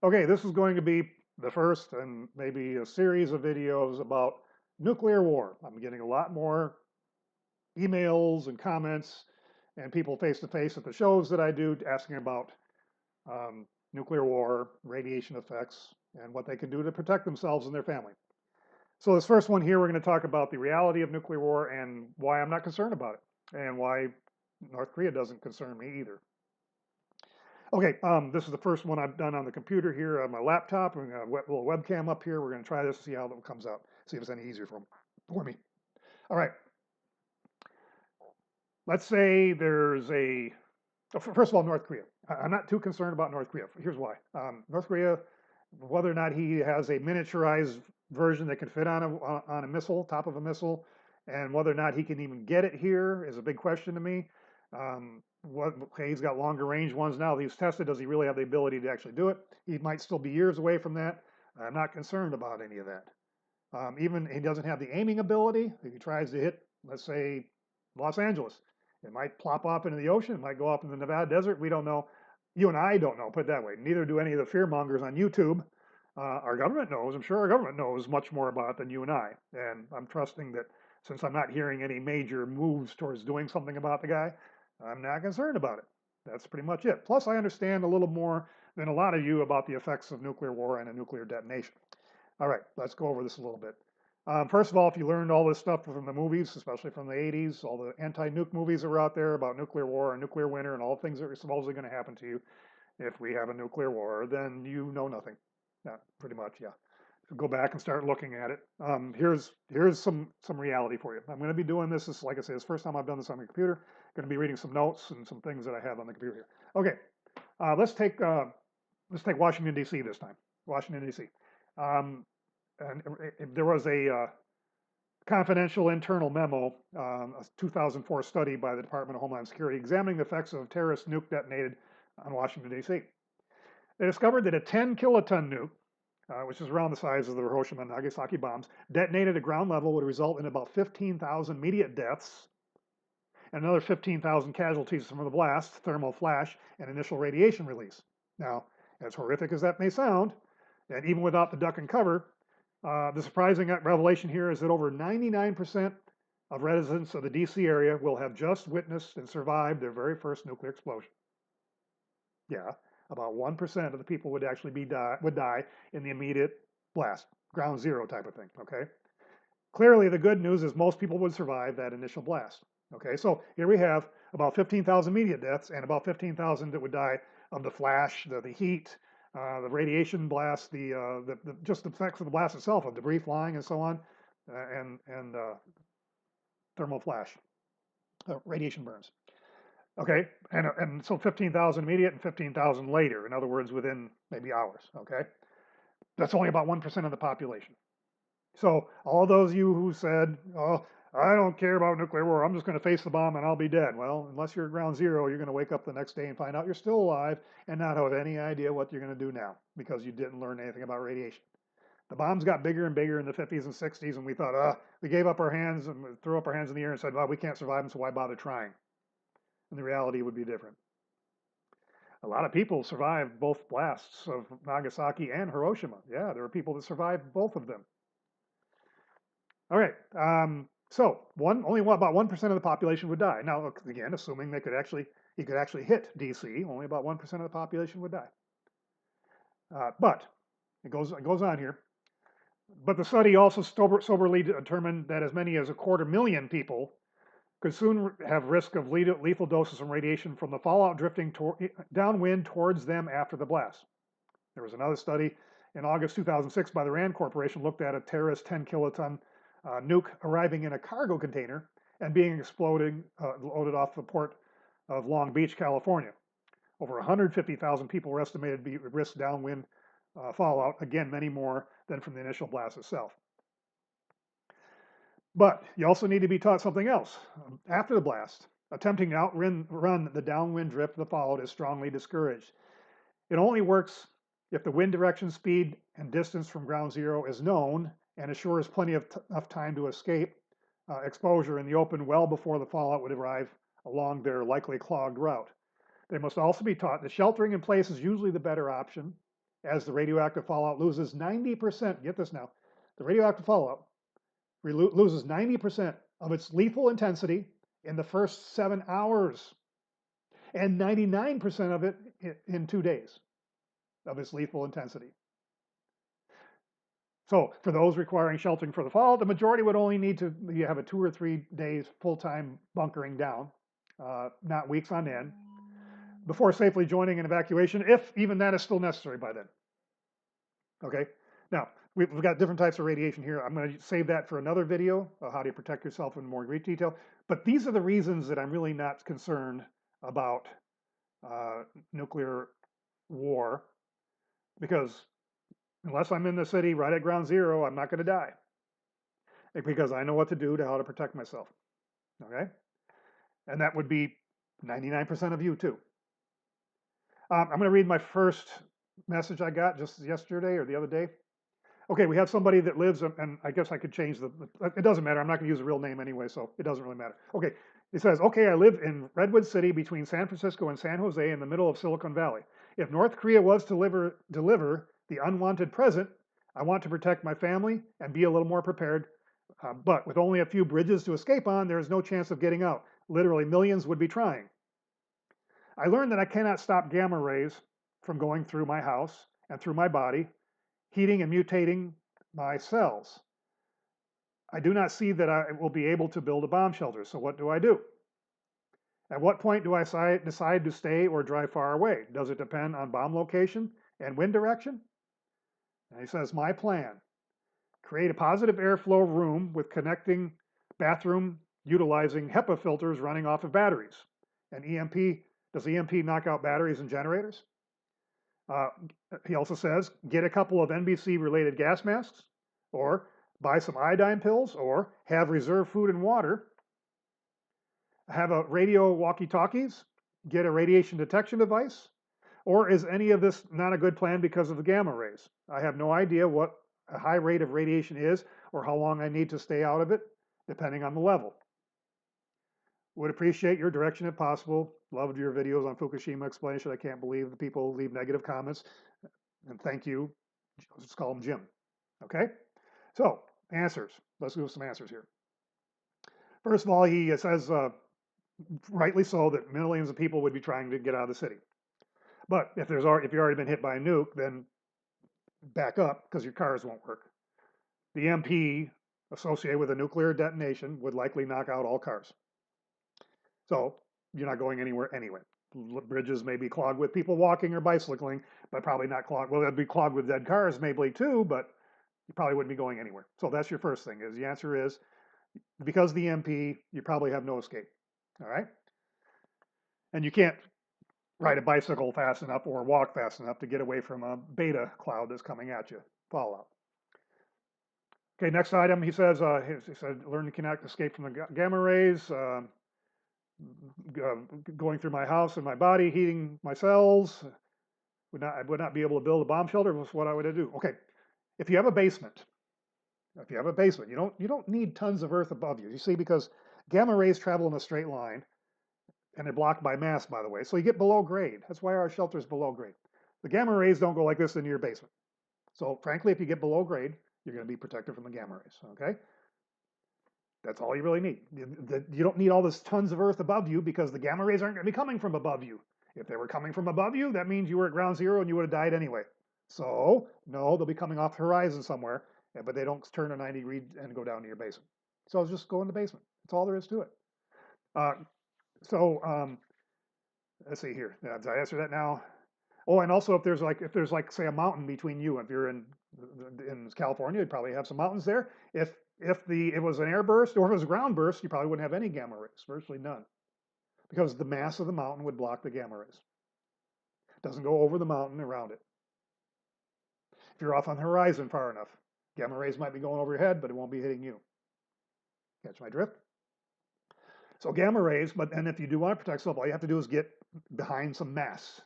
Okay, this is going to be the first and maybe a series of videos about nuclear war. I'm getting a lot more emails and comments and people face to face at the shows that I do asking about nuclear war, radiation effects, and what they can do to protect themselves and their family. So this first one here, we're going to talk about the reality of nuclear war and why I'm not concerned about it and why North Korea doesn't concern me either. Okay, this is the first one I've done on the computer here on my laptop. We're going to have a little webcam up here. We're going to try this to see how it comes out, see if it's any easier for me. All right, let's say there's first of all, North Korea. I'm not too concerned about North Korea. Here's why. North Korea, whether or not he has a miniaturized version that can fit on a missile, top of a missile, and whether or not he can even get it here is a big question to me. Okay, he's got longer range ones now. He's tested. Does he really have the ability to actually do it? He might still be years away from that. I'm not concerned about any of that. Even he doesn't have the aiming ability. If he tries to hit, let's say, Los Angeles, it might plop off into the ocean. It might go off in the Nevada desert. We don't know. You and I don't know, put it that way. Neither do any of the fear mongers on YouTube. Our government knows. I'm sure our government knows much more about it than you and I. And I'm trusting that since I'm not hearing any major moves towards doing something about the guy, I'm not concerned about it. That's pretty much it. Plus, I understand a little more than a lot of you about the effects of nuclear war and a nuclear detonation. All right, let's go over this a little bit. First of all, if you learned all this stuff from the movies, especially from the 80s, all the anti-nuke movies that were out there about nuclear war and nuclear winter and all the things that are supposedly going to happen to you if we have a nuclear war, then you know nothing. Yeah, pretty much, yeah. So go back and start looking at it. Here's some reality for you. I'm going to be doing this. Like I said, it's the first time I've done this on the computer. Going to be reading some notes and some things that I have on the computer here. Okay, let's take Washington D.C. this time. Washington D.C. Um, and there was a confidential internal memo, a 2004 study by the Department of Homeland Security examining the effects of terrorist nuke detonated on Washington, D.C. They discovered that a 10 kiloton nuke, which is around the size of the Hiroshima and Nagasaki bombs, detonated at ground level would result in about 15,000 immediate deaths and another 15,000 casualties from the blast, thermal flash, and initial radiation release. Now, as horrific as that may sound, and even without the duck and cover, the surprising revelation here is that over 99% of residents of the DC area will have just witnessed and survived their very first nuclear explosion. Yeah, about 1% of the people would actually would die in the immediate blast, ground zero type of thing, okay? Clearly, the good news is most people would survive that initial blast. Okay, so here we have about 15,000 immediate deaths and about 15,000 that would die of the flash, the heat, the radiation blast, just the effects of the blast itself, of debris flying and so on, and thermal flash, radiation burns. Okay, and so 15,000 immediate and 15,000 later. In other words, within maybe hours. Okay, that's only about 1% of the population. So all those of you who said, "Oh, I don't care about nuclear war. I'm just going to face the bomb and I'll be dead." Well, unless you're at ground zero, you're going to wake up the next day and find out you're still alive and not have any idea what you're going to do now because you didn't learn anything about radiation. The bombs got bigger and bigger in the 50s and 60s, and we thought, we gave up our hands and threw up our hands in the air and said, well, we can't survive them, so why bother trying? And the reality would be different. A lot of people survived both blasts of Nagasaki and Hiroshima. Yeah, there were people that survived both of them. All right. So only about 1% of the population would die. Now, again, assuming he could actually hit DC, only about 1% of the population would die. But it goes on here. But the study also soberly determined that as many as 250,000 people could soon have risk of lethal doses of radiation from the fallout drifting downwind towards them after the blast. There was another study in August 2006 by the RAND Corporation looked at a terrorist 10 kiloton nuke arriving in a cargo container and being loaded off the port of Long Beach, California. Over 150,000 people were estimated to be at risk downwind fallout, again, many more than from the initial blast itself. But you also need to be taught something else. After the blast, attempting to outrun the downwind drift of the fallout is strongly discouraged. It only works if the wind direction, speed, and distance from ground zero is known and assures plenty of enough time to escape exposure in the open well before the fallout would arrive along their likely clogged route. They must also be taught that sheltering in place is usually the better option, as the radioactive fallout loses 90%. Get this now. The radioactive fallout loses 90% of its lethal intensity in the first 7 hours and 99% of it in 2 days of its lethal intensity. So for those requiring sheltering for the fall, the majority would only need to have a 2 or 3 days full-time bunkering down, not weeks on end, before safely joining an evacuation, if even that is still necessary by then. Okay, now we've got different types of radiation here. I'm going to save that for another video, how do you protect yourself in more great detail. But these are the reasons that I'm really not concerned about nuclear war, because unless I'm in the city right at ground zero, I'm not going to die, because I know what to do to how to protect myself. Okay, and that would be 99% of you too. I'm going to read my first message I got just yesterday or the other day. Okay, we have somebody that lives, and I guess I could change it doesn't matter. I'm not going to use a real name anyway, so it doesn't really matter. Okay, it says, okay, I live in Redwood City between San Francisco and San Jose in the middle of Silicon Valley. If North Korea was to deliver the unwanted present, I want to protect my family and be a little more prepared. But with only a few bridges to escape on, there is no chance of getting out. Literally millions would be trying. I learned that I cannot stop gamma rays from going through my house and through my body, heating and mutating my cells. I do not see that I will be able to build a bomb shelter, so what do I do? At what point do I decide to stay or drive far away? Does it depend on bomb location and wind direction? And he says, my plan, create a positive airflow room with connecting bathroom utilizing HEPA filters running off of batteries. And EMP, does EMP knock out batteries and generators? He also says, get a couple of NBC-related gas masks, or buy some iodine pills, or have reserve food and water. Have a radio walkie-talkies, get a radiation detection device, or is any of this not a good plan because of the gamma rays? I have no idea what a high rate of radiation is or how long I need to stay out of it, depending on the level. Would appreciate your direction if possible. Loved your videos on Fukushima explanation. I can't believe the people leave negative comments. And thank you. Let's call him Jim. Okay? So, answers. Let's go with some answers here. First of all, he says, rightly so, that millions of people would be trying to get out of the city. But if you've already been hit by a nuke, then back up, because your cars won't work. The EMP associated with a nuclear detonation would likely knock out all cars. So you're not going anywhere anyway. Bridges may be clogged with people walking or bicycling, but probably not clogged. Well, they'd be clogged with dead cars maybe too, but you probably wouldn't be going anywhere. So that's your first thing. The answer is, because of the EMP, you probably have no escape. All right? And you can't ride a bicycle fast enough or walk fast enough to get away from a beta cloud that's coming at you, fallout. Okay, next item, he said, learn to cannot escape from the gamma rays, going through my house and my body, heating my cells. I would not be able to build a bomb shelter. Was what I would do. Okay, if you have a basement, you don't need tons of earth above you. You see, because gamma rays travel in a straight line, and they're blocked by mass, by the way. So you get below grade. That's why our shelter is below grade. The gamma rays don't go like this into your basement. So frankly, if you get below grade, you're going to be protected from the gamma rays. Okay. That's all you really need. You don't need all this tons of earth above you, because the gamma rays aren't going to be coming from above you. If they were coming from above you, that means you were at ground zero and you would have died anyway. So no, they'll be coming off the horizon somewhere, but they don't turn a 90 degree and go down to your basement. So just go in the basement. That's all there is to it. Let's see here. Did I answer that now? Oh, and also if there's like say a mountain between you, if you're in California, you'd probably have some mountains there. If it was an air burst or if it was a ground burst, you probably wouldn't have any gamma rays, virtually none, because the mass of the mountain would block the gamma rays. It doesn't go over the mountain, around it. If you're off on the horizon far enough, gamma rays might be going over your head, but it won't be hitting you. Catch my drift? So gamma rays, and if you do want to protect yourself, all you have to do is get behind some mass.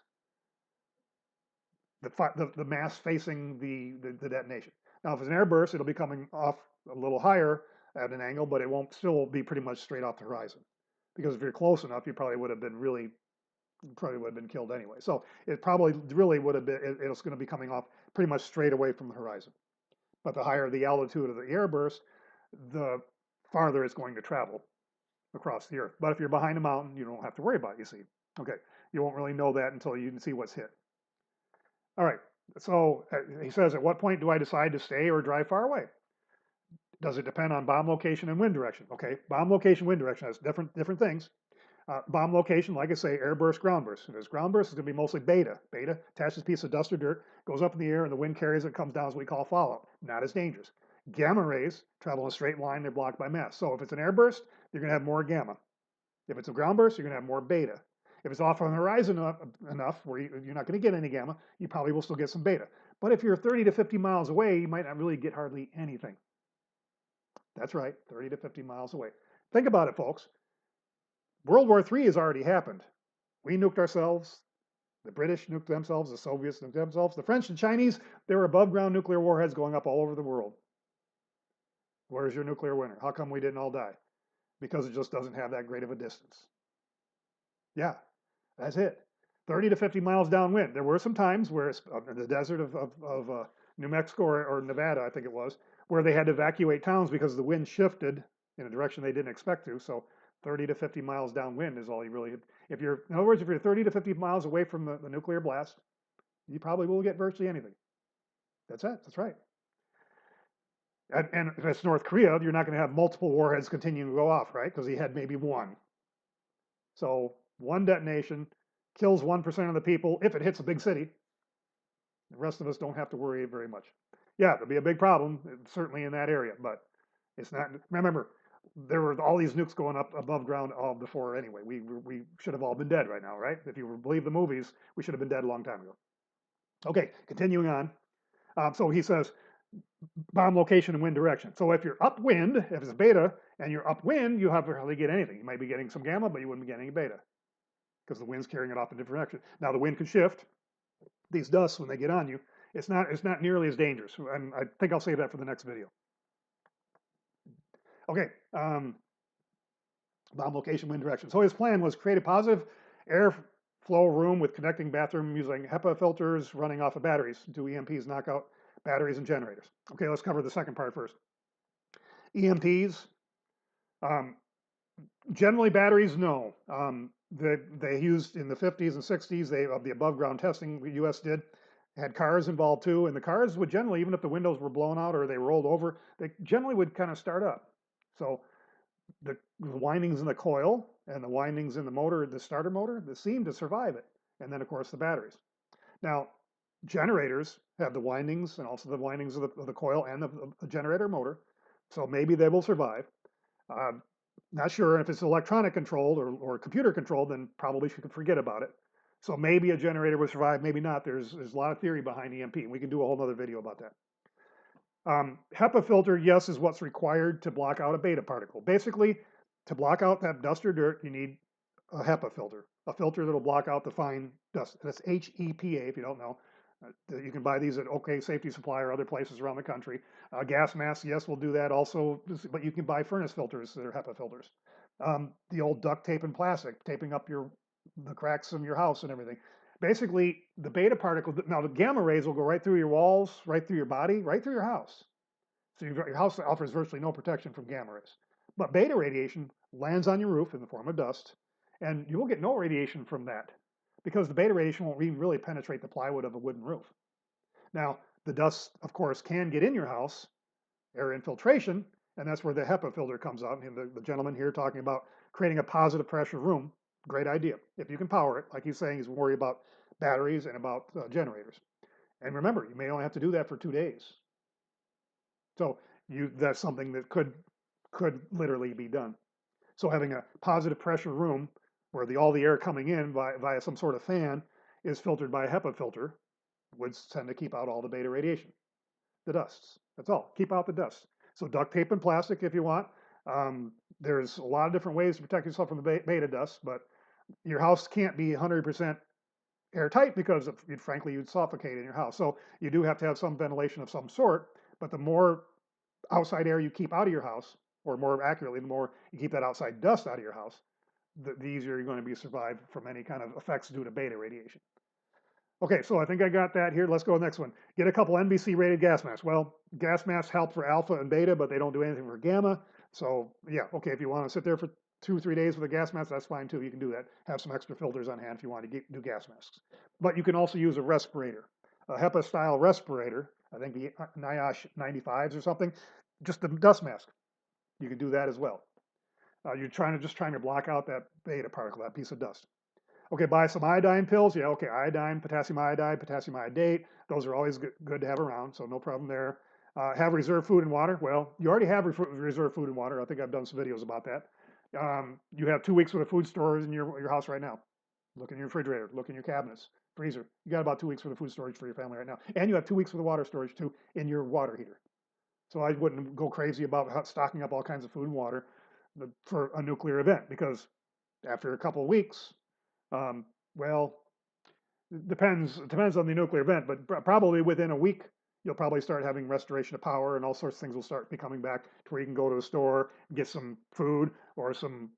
The mass facing the detonation. Now, if it's an air burst, it'll be coming off a little higher at an angle, but it won't still be pretty much straight off the horizon. Because if you're close enough, you probably would have been really probably would have been killed anyway. So it probably really would have been, it's going to be coming off pretty much straight away from the horizon. But the higher the altitude of the airburst, the farther it's going to travel across the Earth. But if you're behind a mountain, you don't have to worry about it, you see. Okay, you won't really know that until you can see what's hit. All right, so he says, at what point do I decide to stay or drive far away? Does it depend on bomb location and wind direction? Okay, bomb location, wind direction, that's different things. Bomb location, like I say, air burst, ground burst. If there's ground burst, it's going to be mostly beta. Beta attaches a piece of dust or dirt, goes up in the air, and the wind carries it, comes down as we call fallout. Not as dangerous. Gamma rays travel in a straight line, they're blocked by mass. So if it's an air burst, you're going to have more gamma. If it's a ground burst, you're going to have more beta. If it's off on the horizon enough where you're not going to get any gamma, you probably will still get some beta. But if you're 30 to 50 miles away, you might not really get hardly anything. That's right, 30 to 50 miles away. Think about it, folks. World War III has already happened. We nuked ourselves. The British nuked themselves. The Soviets nuked themselves. The French and Chinese, they were above ground nuclear warheads going up all over the world. Where's your nuclear winter? How come we didn't all die? Because it just doesn't have that great of a distance. Yeah, that's it. 30 to 50 miles downwind. There were some times where it's in the desert of New Mexico or Nevada, I think it was, where they had to evacuate towns because the wind shifted in a direction they didn't expect to. So 30 to 50 miles downwind is all you really, if you're, in other words, if you're 30 to 50 miles away from the nuclear blast, you probably will get virtually anything. That's it. That's right. And if it's North Korea, you're not going to have multiple warheads continuing to go off, right? Because he had maybe one. So one detonation kills 1% of the people if it hits a big city. The rest of us don't have to worry very much. Yeah, there'll be a big problem, certainly in that area, but it's not. Remember, there were all these nukes going up above ground all before anyway. We should have all been dead right now, right? If you believe the movies, we should have been dead a long time ago. Okay, continuing on. So he says, bomb location and wind direction. So if you're upwind, if it's beta, and you're upwind, you hardly get anything. You might be getting some gamma, but you wouldn't be getting beta because the wind's carrying it off in different direction. Now the wind can shift. These dusts, when they get on you, it's not nearly as dangerous. And I think I'll save that for the next video. Okay, bomb location, wind direction. So his plan was create a positive airflow room with connecting bathroom using HEPA filters running off of batteries. Do EMPs knock out batteries and generators? Okay, let's cover the second part first. EMPs, generally batteries, no. They used in the 50s and 60s, of the above ground testing the US did, had cars involved too, and the cars would generally, even if the windows were blown out or they rolled over, they generally would kind of start up. So the windings in the coil and the windings in the motor, the starter motor, they seem to survive it. And then of course the batteries. Now, generators have the windings and also the windings of the coil and the generator motor. So maybe they will survive. Not sure if it's electronic controlled or computer controlled, then probably you could forget about it. So maybe a generator would survive, maybe not. There's a lot of theory behind EMP. And we can do a whole other video about that. HEPA filter, yes, is what's required to block out a beta particle. Basically, to block out that dust or dirt, you need a HEPA filter, a filter that'll block out the fine dust. That's HEPA, if you don't know. You can buy these at OK Safety Supply or other places around the country. Gas masks, yes, will do that also, but you can buy furnace filters that are HEPA filters. The old duct tape and plastic, taping up the cracks in your house and everything. Basically, the beta particle, now the gamma rays will go right through your walls, right through your body, right through your house. So your house offers virtually no protection from gamma rays. But beta radiation lands on your roof in the form of dust, and you will get no radiation from that because the beta radiation won't really penetrate the plywood of a wooden roof. Now, the dust, of course, can get in your house, air infiltration, and that's where the HEPA filter comes out. And the gentleman here talking about creating a positive pressure room, great idea. If you can power it, like he's saying, he's worried about batteries and about generators. And remember, you may only have to do that for 2 days. So that's something that could literally be done. So having a positive pressure room where all the air coming in via some sort of fan is filtered by a HEPA filter would tend to keep out all the beta radiation, the dusts. That's all. Keep out the dust. So duct tape and plastic if you want. There's a lot of different ways to protect yourself from the beta dust, but your house can't be 100% airtight because frankly you'd suffocate in your house. So you do have to have some ventilation of some sort, but the more outside air you keep out of your house, or more accurately, the more you keep that outside dust out of your house, the easier you're going to be survive from any kind of effects due to beta radiation. Okay, so I think I got that here. Let's go to the next one. Get a couple NBC rated gas masks. Well, gas masks help for alpha and beta, but they don't do anything for gamma. So yeah, okay, if you want to sit there for 2 or 3 days with a gas mask, that's fine too. You can do that. Have some extra filters on hand if you want to do gas masks. But you can also use a respirator, a HEPA style respirator. I think the NIOSH 95s or something, just the dust mask. You can do that as well. You're trying to block out that beta particle, that piece of dust. Okay, buy some iodine pills. Yeah, okay, iodine, potassium iodide, potassium iodate. Those are always good to have around, so no problem there. Have reserve food and water. Well, you already have reserve food and water. I think I've done some videos about that. You have 2 weeks worth of food storage in your house right now. Look in your refrigerator. Look in your cabinets, freezer. You got about 2 weeks worth of food storage for your family right now, and you have 2 weeks worth of water storage too in your water heater. So I wouldn't go crazy about stocking up all kinds of food and water for a nuclear event, because after a couple of weeks, well, it depends on the nuclear event, but probably within a week, you'll probably start having restoration of power, and all sorts of things will start becoming back to where you can go to the store and get some food or some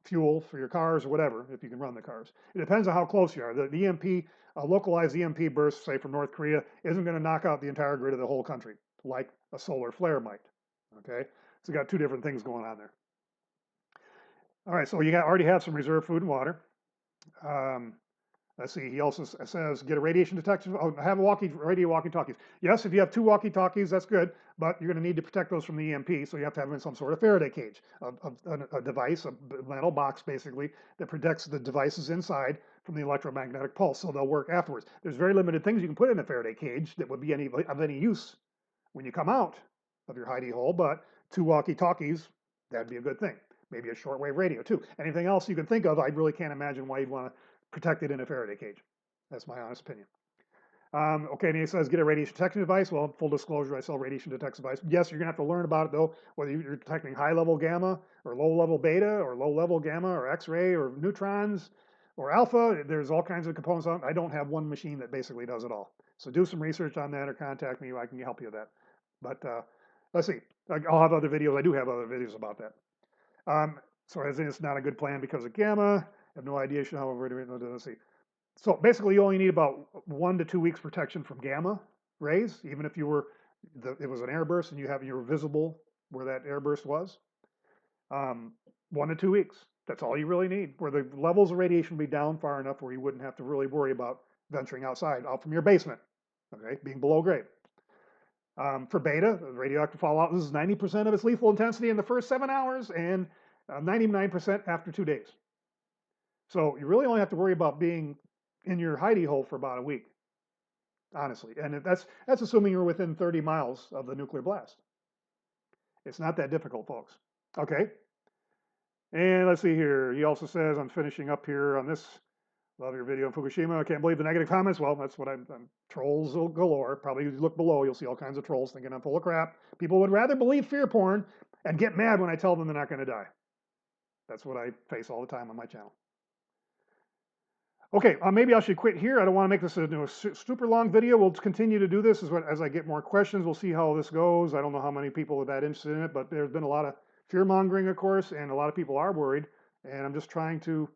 fuel for your cars or whatever, if you can run the cars. It depends on how close you are. The EMP, a localized EMP burst, say from North Korea, isn't going to knock out the entire grid of the whole country like a solar flare might. Okay, so you got 2 different things going on there. All right, so you already have some reserve food and water. Let's see, he also says, get a radiation detection. Oh, have radio walkie-talkies. Yes, if you have 2 walkie-talkies, that's good, but you're going to need to protect those from the EMP, so you have to have them in some sort of Faraday cage, a device, a metal box basically, that protects the devices inside from the electromagnetic pulse, so they'll work afterwards. There's very limited things you can put in a Faraday cage that would be of any use when you come out of your hidey hole, but 2 walkie-talkies, that'd be a good thing. Maybe a shortwave radio too. Anything else you can think of, I really can't imagine why you'd want to protect it in a Faraday cage. That's my honest opinion. Okay, and he says get a radiation detection device. Well, full disclosure, I sell radiation detection device. Yes, you're gonna have to learn about it though, whether you're detecting high-level gamma or low-level beta or low-level gamma or X-ray or neutrons or alpha. There's all kinds of components on it. I don't have one machine that basically does it all. So do some research on that or contact me. I can help you with that. But let's see. I'll have other videos. I do have other videos about that. So I think it's not a good plan because of gamma. I have no idea how let's see. So basically, you only need about 1 to 2 weeks protection from gamma rays, even if it was an airburst and you were visible where that airburst was. 1 to 2 weeks. That's all you really need, where the levels of radiation will be down far enough where you wouldn't have to really worry about venturing outside, out from your basement, okay, being below grade. For beta, the radioactive fallout, this is 90% of its lethal intensity in the first 7 hours and 99% after 2 days. So you really only have to worry about being in your hidey hole for about a week, honestly. And that's assuming you're within 30 miles of the nuclear blast. It's not that difficult, folks. Okay. And let's see here. He also says, I'm finishing up here on this. Love your video on Fukushima. I can't believe the negative comments. Well, that's what I'm trolls galore. Probably if you look below, you'll see all kinds of trolls thinking I'm full of crap. People would rather believe fear porn and get mad when I tell them they're not going to die. That's what I face all the time on my channel. Okay, maybe I should quit here. I don't want to make this a super long video. We'll continue to do this as I get more questions. We'll see how this goes. I don't know how many people are that interested in it, but there's been a lot of fear-mongering, of course, and a lot of people are worried. And I'm just trying to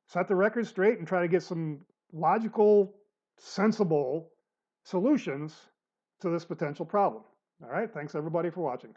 set the record straight and try to get some logical, sensible solutions to this potential problem. All right, thanks everybody for watching.